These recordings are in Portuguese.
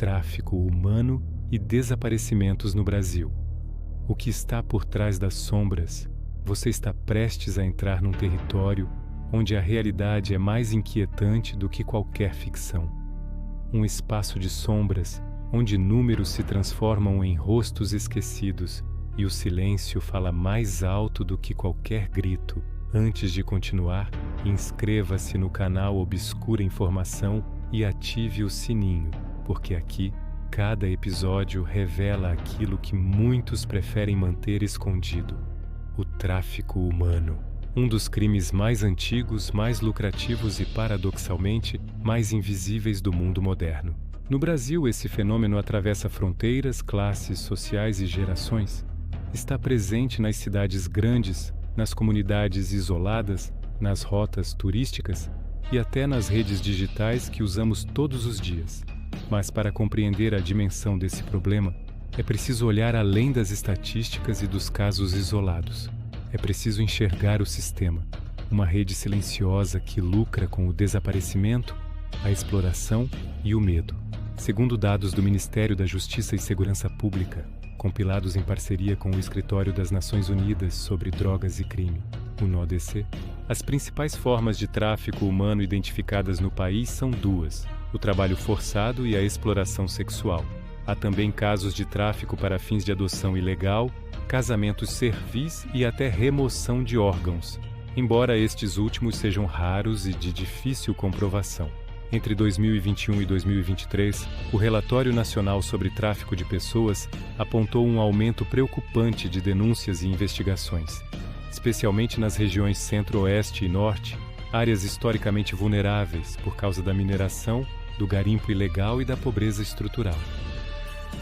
tráfico humano e desaparecimentos no Brasil. O que está por trás das sombras? Você está prestes a entrar num território onde a realidade é mais inquietante do que qualquer ficção. Um espaço de sombras onde números se transformam em rostos esquecidos e o silêncio fala mais alto do que qualquer grito. Antes de continuar, inscreva-se no canal Obscura Informação e ative o sininho, porque aqui, cada episódio revela aquilo que muitos preferem manter escondido: o tráfico humano. Um dos crimes mais antigos, mais lucrativos e, paradoxalmente, mais invisíveis do mundo moderno. No Brasil, esse fenômeno atravessa fronteiras, classes sociais e gerações. Está presente nas cidades grandes, nas comunidades isoladas, nas rotas turísticas e até nas redes digitais que usamos todos os dias. Mas para compreender a dimensão desse problema, é preciso olhar além das estatísticas e dos casos isolados. É preciso enxergar o sistema, uma rede silenciosa que lucra com o desaparecimento, a exploração e o medo. Segundo dados do Ministério da Justiça e Segurança Pública, compilados em parceria com o Escritório das Nações Unidas sobre Drogas e Crime, o NODC, as principais formas de tráfico humano identificadas no país são duas: o trabalho forçado e a exploração sexual. Há também casos de tráfico para fins de adoção ilegal, casamentos servis e até remoção de órgãos, embora estes últimos sejam raros e de difícil comprovação. Entre 2021 e 2023, o Relatório Nacional sobre Tráfico de Pessoas apontou um aumento preocupante de denúncias e investigações, especialmente nas regiões Centro-Oeste e Norte, áreas historicamente vulneráveis por causa da mineração, do garimpo ilegal e da pobreza estrutural.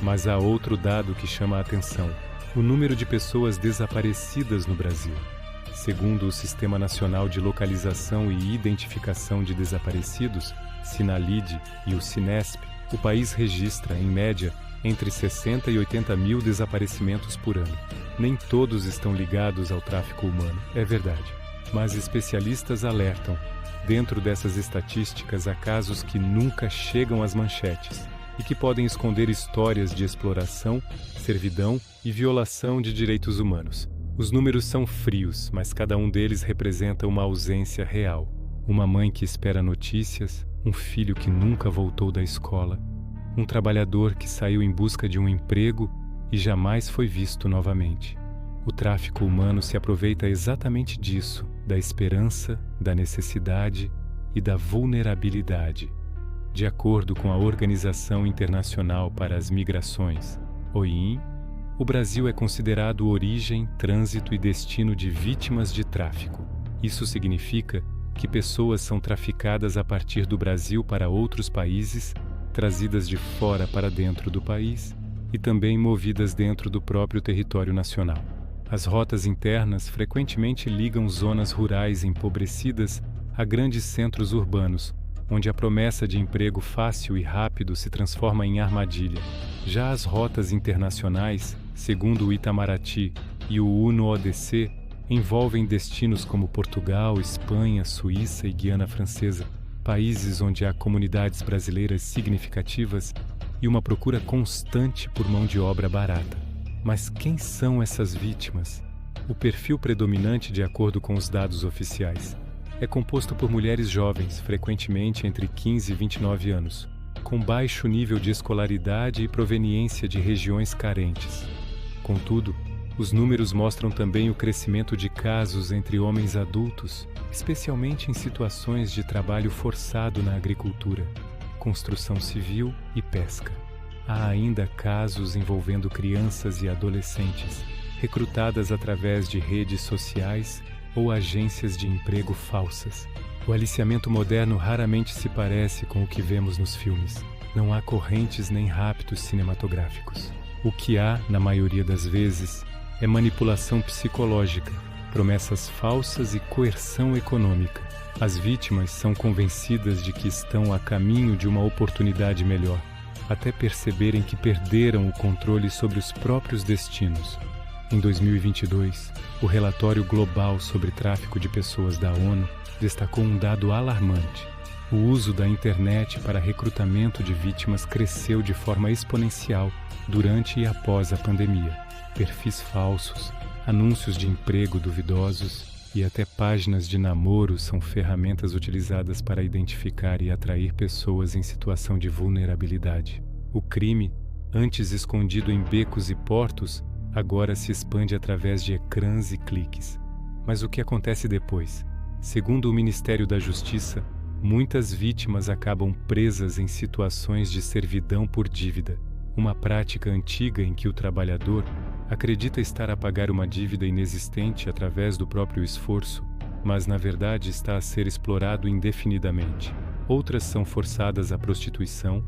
Mas há outro dado que chama a atenção: o número de pessoas desaparecidas no Brasil. Segundo o Sistema Nacional de Localização e Identificação de Desaparecidos, Sinalid, e o Sinesp, o país registra, em média, entre 60 e 80 mil desaparecimentos por ano. Nem todos estão ligados ao tráfico humano, é verdade. Mas especialistas alertam: dentro dessas estatísticas há casos que nunca chegam às manchetes e que podem esconder histórias de exploração, servidão e violação de direitos humanos. Os números são frios, mas cada um deles representa uma ausência real. Uma mãe que espera notícias, um filho que nunca voltou da escola, um trabalhador que saiu em busca de um emprego e jamais foi visto novamente. O tráfico humano se aproveita exatamente disso, da esperança, da necessidade e da vulnerabilidade. De acordo com a Organização Internacional para as Migrações, OIM, o Brasil é considerado origem, trânsito e destino de vítimas de tráfico. Isso significa que pessoas são traficadas a partir do Brasil para outros países, trazidas de fora para dentro do país e também movidas dentro do próprio território nacional. As rotas internas frequentemente ligam zonas rurais empobrecidas a grandes centros urbanos, onde a promessa de emprego fácil e rápido se transforma em armadilha. Já as rotas internacionais, segundo o Itamaraty e o UNODC, envolvem destinos como Portugal, Espanha, Suíça e Guiana Francesa, países onde há comunidades brasileiras significativas e uma procura constante por mão de obra barata. Mas quem são essas vítimas? O perfil predominante, de acordo com os dados oficiais, é composto por mulheres jovens, frequentemente entre 15 e 29 anos, com baixo nível de escolaridade e proveniência de regiões carentes. Contudo, os números mostram também o crescimento de casos entre homens adultos, especialmente em situações de trabalho forçado na agricultura, construção civil e pesca. Há ainda casos envolvendo crianças e adolescentes, recrutadas através de redes sociais ou agências de emprego falsas. O aliciamento moderno raramente se parece com o que vemos nos filmes. Não há correntes nem raptos cinematográficos. O que há, na maioria das vezes, é manipulação psicológica, promessas falsas e coerção econômica. As vítimas são convencidas de que estão a caminho de uma oportunidade melhor, até perceberem que perderam o controle sobre os próprios destinos. Em 2022, o Relatório Global sobre Tráfico de Pessoas da ONU destacou um dado alarmante. O uso da internet para recrutamento de vítimas cresceu de forma exponencial durante e após a pandemia. Perfis falsos, anúncios de emprego duvidosos e até páginas de namoro são ferramentas utilizadas para identificar e atrair pessoas em situação de vulnerabilidade. O crime, antes escondido em becos e portos, agora se expande através de ecrãs e cliques. Mas o que acontece depois? Segundo o Ministério da Justiça, muitas vítimas acabam presas em situações de servidão por dívida, uma prática antiga em que o trabalhador acredita estar a pagar uma dívida inexistente através do próprio esforço, mas na verdade está a ser explorado indefinidamente. Outras são forçadas à prostituição,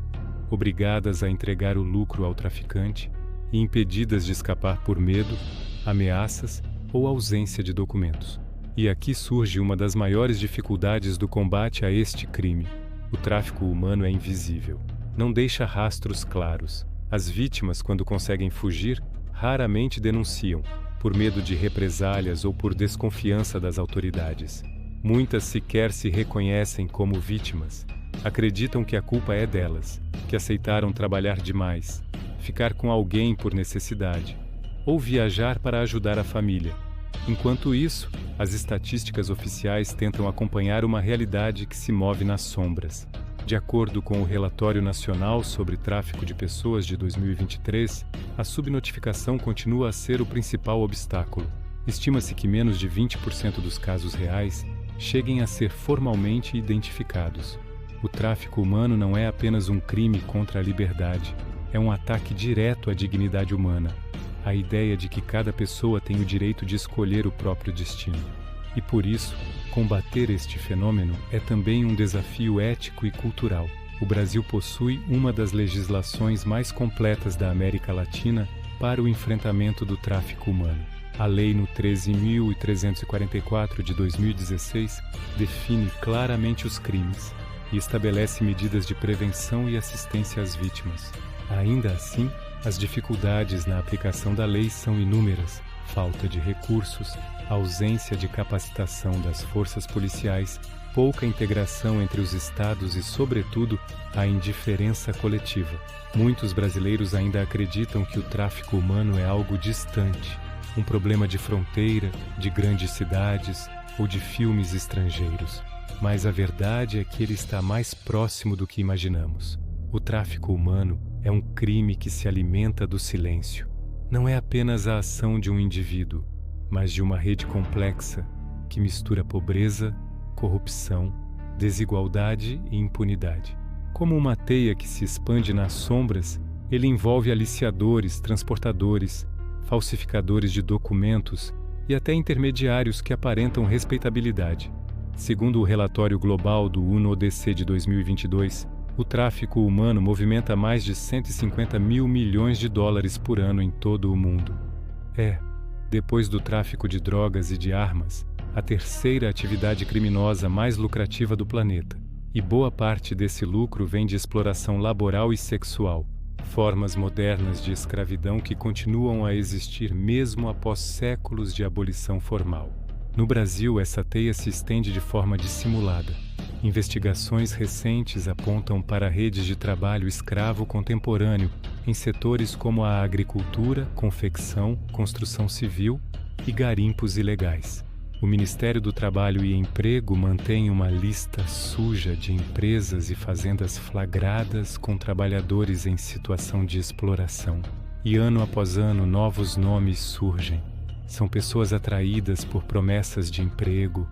obrigadas a entregar o lucro ao traficante e impedidas de escapar por medo, ameaças ou ausência de documentos. E aqui surge uma das maiores dificuldades do combate a este crime. O tráfico humano é invisível. Não deixa rastros claros. As vítimas, quando conseguem fugir, raramente denunciam, por medo de represálias ou por desconfiança das autoridades. Muitas sequer se reconhecem como vítimas. Acreditam que a culpa é delas, que aceitaram trabalhar demais, ficar com alguém por necessidade, ou viajar para ajudar a família. Enquanto isso, as estatísticas oficiais tentam acompanhar uma realidade que se move nas sombras. De acordo com o Relatório Nacional sobre Tráfico de Pessoas de 2023, a subnotificação continua a ser o principal obstáculo. Estima-se que menos de 20% dos casos reais cheguem a ser formalmente identificados. O tráfico humano não é apenas um crime contra a liberdade, é um ataque direto à dignidade humana, a ideia de que cada pessoa tem o direito de escolher o próprio destino. E por isso, combater este fenômeno é também um desafio ético e cultural. O Brasil possui uma das legislações mais completas da América Latina para o enfrentamento do tráfico humano. A Lei no 13.344 de 2016 define claramente os crimes e estabelece medidas de prevenção e assistência às vítimas. Ainda assim, as dificuldades na aplicação da lei são inúmeras: falta de recursos, ausência de capacitação das forças policiais, pouca integração entre os estados e, sobretudo, a indiferença coletiva. Muitos brasileiros ainda acreditam que o tráfico humano é algo distante, um problema de fronteira, de grandes cidades ou de filmes estrangeiros. Mas a verdade é que ele está mais próximo do que imaginamos. O tráfico humano é um crime que se alimenta do silêncio. Não é apenas a ação de um indivíduo, mas de uma rede complexa que mistura pobreza, corrupção, desigualdade e impunidade. Como uma teia que se expande nas sombras, ele envolve aliciadores, transportadores, falsificadores de documentos e até intermediários que aparentam respeitabilidade. Segundo o relatório global do UNODC de 2022, o tráfico humano movimenta mais de 150 mil milhões de dólares por ano em todo o mundo. Depois do tráfico de drogas e de armas, a terceira atividade criminosa mais lucrativa do planeta. E boa parte desse lucro vem de exploração laboral e sexual, formas modernas de escravidão que continuam a existir mesmo após séculos de abolição formal. No Brasil, essa teia se estende de forma dissimulada. Investigações recentes apontam para redes de trabalho escravo contemporâneo em setores como a agricultura, confecção, construção civil e garimpos ilegais. O Ministério do Trabalho e Emprego mantém uma lista suja de empresas e fazendas flagradas com trabalhadores em situação de exploração. E ano após ano, novos nomes surgem. São pessoas atraídas por promessas de emprego,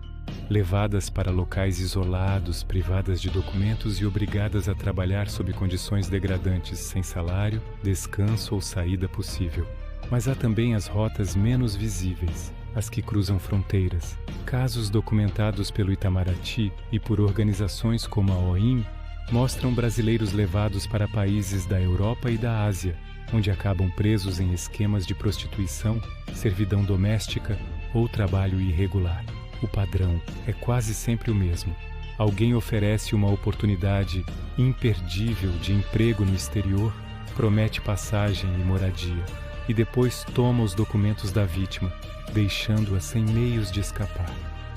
levadas para locais isolados, privadas de documentos e obrigadas a trabalhar sob condições degradantes, sem salário, descanso ou saída possível. Mas há também as rotas menos visíveis, as que cruzam fronteiras. Casos documentados pelo Itamaraty e por organizações como a OIM mostram brasileiros levados para países da Europa e da Ásia, onde acabam presos em esquemas de prostituição, servidão doméstica ou trabalho irregular. O padrão é quase sempre o mesmo. Alguém oferece uma oportunidade imperdível de emprego no exterior, promete passagem e moradia, e depois toma os documentos da vítima, deixando-a sem meios de escapar.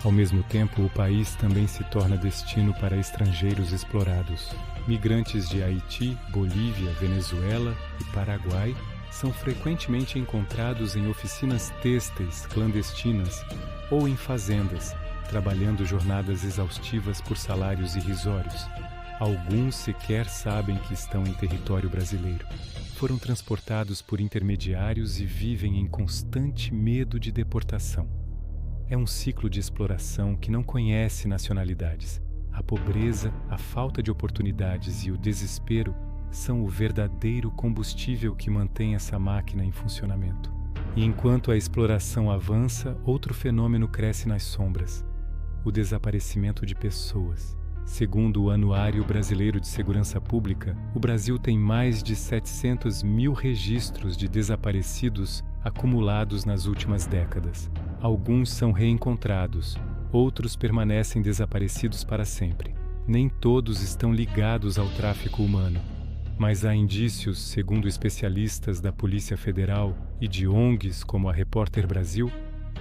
Ao mesmo tempo, o país também se torna destino para estrangeiros explorados. Migrantes de Haiti, Bolívia, Venezuela e Paraguai são frequentemente encontrados em oficinas têxteis clandestinas ou em fazendas, trabalhando jornadas exaustivas por salários irrisórios. Alguns sequer sabem que estão em território brasileiro. Foram transportados por intermediários e vivem em constante medo de deportação. É um ciclo de exploração que não conhece nacionalidades. A pobreza, a falta de oportunidades e o desespero são o verdadeiro combustível que mantém essa máquina em funcionamento. E enquanto a exploração avança, outro fenômeno cresce nas sombras: o desaparecimento de pessoas. Segundo o Anuário Brasileiro de Segurança Pública, o Brasil tem mais de 700 mil registros de desaparecidos acumulados nas últimas décadas. Alguns são reencontrados, outros permanecem desaparecidos para sempre. Nem todos estão ligados ao tráfico humano, mas há indícios, segundo especialistas da Polícia Federal e de ONGs como a Repórter Brasil,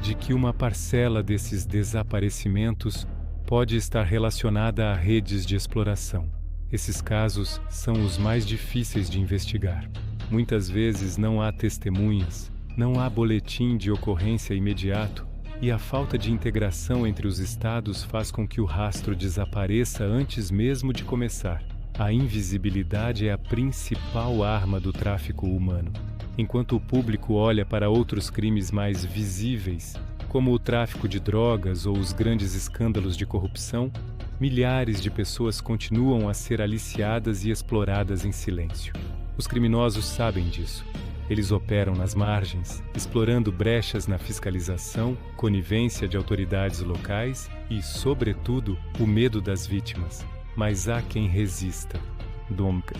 de que uma parcela desses desaparecimentos pode estar relacionada a redes de exploração. Esses casos são os mais difíceis de investigar. Muitas vezes não há testemunhas, não há boletim de ocorrência imediato, e a falta de integração entre os estados faz com que o rastro desapareça antes mesmo de começar. A invisibilidade é a principal arma do tráfico humano. Enquanto o público olha para outros crimes mais visíveis, como o tráfico de drogas ou os grandes escândalos de corrupção, milhares de pessoas continuam a ser aliciadas e exploradas em silêncio. Os criminosos sabem disso. Eles operam nas margens, explorando brechas na fiscalização, conivência de autoridades locais e, sobretudo, o medo das vítimas. Mas há quem resista.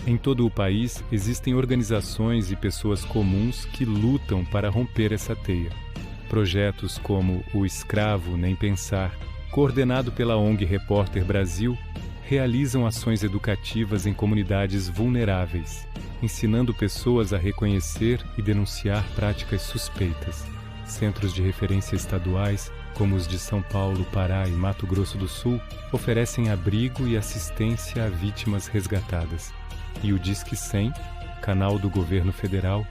Em todo o país, existem organizações e pessoas comuns que lutam para romper essa teia. Projetos como o Escravo Nem Pensar, coordenado pela ONG Repórter Brasil, realizam ações educativas em comunidades vulneráveis, ensinando pessoas a reconhecer e denunciar práticas suspeitas. Centros de referência estaduais, como os de São Paulo, Pará e Mato Grosso do Sul, oferecem abrigo e assistência a vítimas resgatadas. E o Disque 100, canal do governo federal,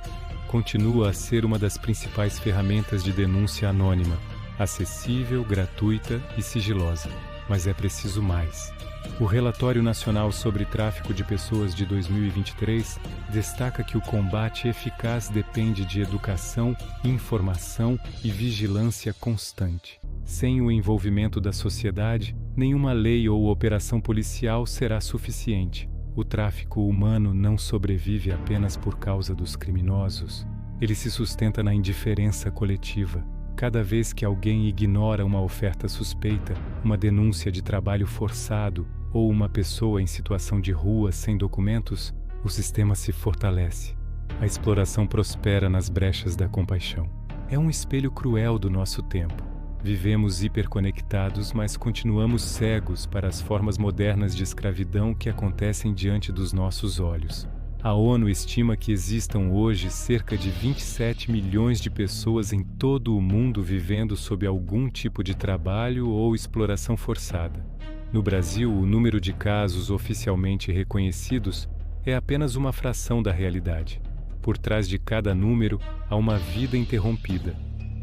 continua a ser uma das principais ferramentas de denúncia anônima, acessível, gratuita e sigilosa. Mas é preciso mais. O Relatório Nacional sobre Tráfico de Pessoas de 2023 destaca que o combate eficaz depende de educação, informação e vigilância constante. Sem o envolvimento da sociedade, nenhuma lei ou operação policial será suficiente. O tráfico humano não sobrevive apenas por causa dos criminosos. Ele se sustenta na indiferença coletiva. Cada vez que alguém ignora uma oferta suspeita, uma denúncia de trabalho forçado ou uma pessoa em situação de rua sem documentos, o sistema se fortalece. A exploração prospera nas brechas da compaixão. É um espelho cruel do nosso tempo. Vivemos hiperconectados, mas continuamos cegos para as formas modernas de escravidão que acontecem diante dos nossos olhos. A ONU estima que existam hoje cerca de 27 milhões de pessoas em todo o mundo vivendo sob algum tipo de trabalho ou exploração forçada. No Brasil, o número de casos oficialmente reconhecidos é apenas uma fração da realidade. Por trás de cada número há uma vida interrompida,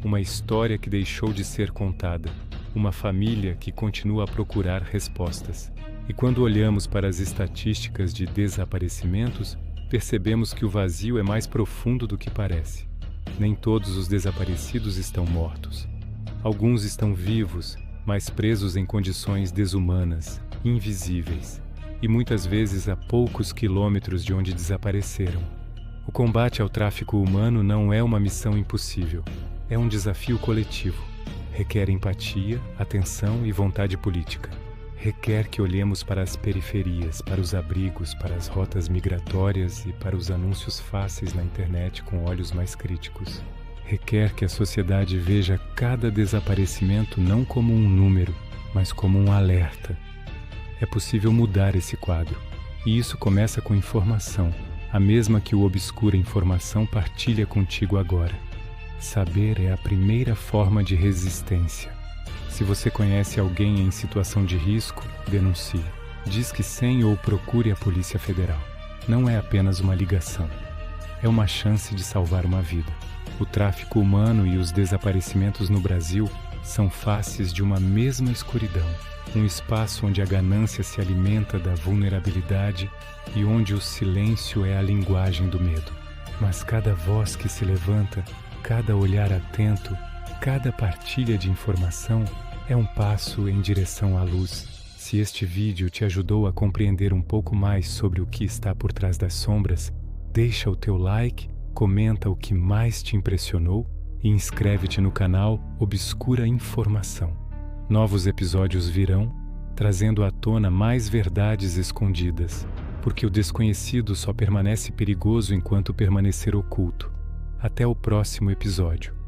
uma história que deixou de ser contada, uma família que continua a procurar respostas. E quando olhamos para as estatísticas de desaparecimentos, percebemos que o vazio é mais profundo do que parece. Nem todos os desaparecidos estão mortos. Alguns estão vivos, mas presos em condições desumanas, invisíveis, e muitas vezes a poucos quilômetros de onde desapareceram. O combate ao tráfico humano não é uma missão impossível. É um desafio coletivo. Requer empatia, atenção e vontade política. Requer que olhemos para as periferias, para os abrigos, para as rotas migratórias e para os anúncios fáceis na internet com olhos mais críticos. Requer que a sociedade veja cada desaparecimento não como um número, mas como um alerta. É possível mudar esse quadro. E isso começa com informação, a mesma que o Obscura Informação partilha contigo agora. Saber é a primeira forma de resistência. Se você conhece alguém em situação de risco, denuncie. Disque 100 ou procure a Polícia Federal. Não é apenas uma ligação. É uma chance de salvar uma vida. O tráfico humano e os desaparecimentos no Brasil são faces de uma mesma escuridão. Um espaço onde a ganância se alimenta da vulnerabilidade e onde o silêncio é a linguagem do medo. Mas cada voz que se levanta, cada olhar atento, cada partilha de informação é um passo em direção à luz. Se este vídeo te ajudou a compreender um pouco mais sobre o que está por trás das sombras, deixa o teu like, comenta o que mais te impressionou e inscreve-te no canal Obscura Informação. Novos episódios virão, trazendo à tona mais verdades escondidas, porque o desconhecido só permanece perigoso enquanto permanecer oculto. Até o próximo episódio.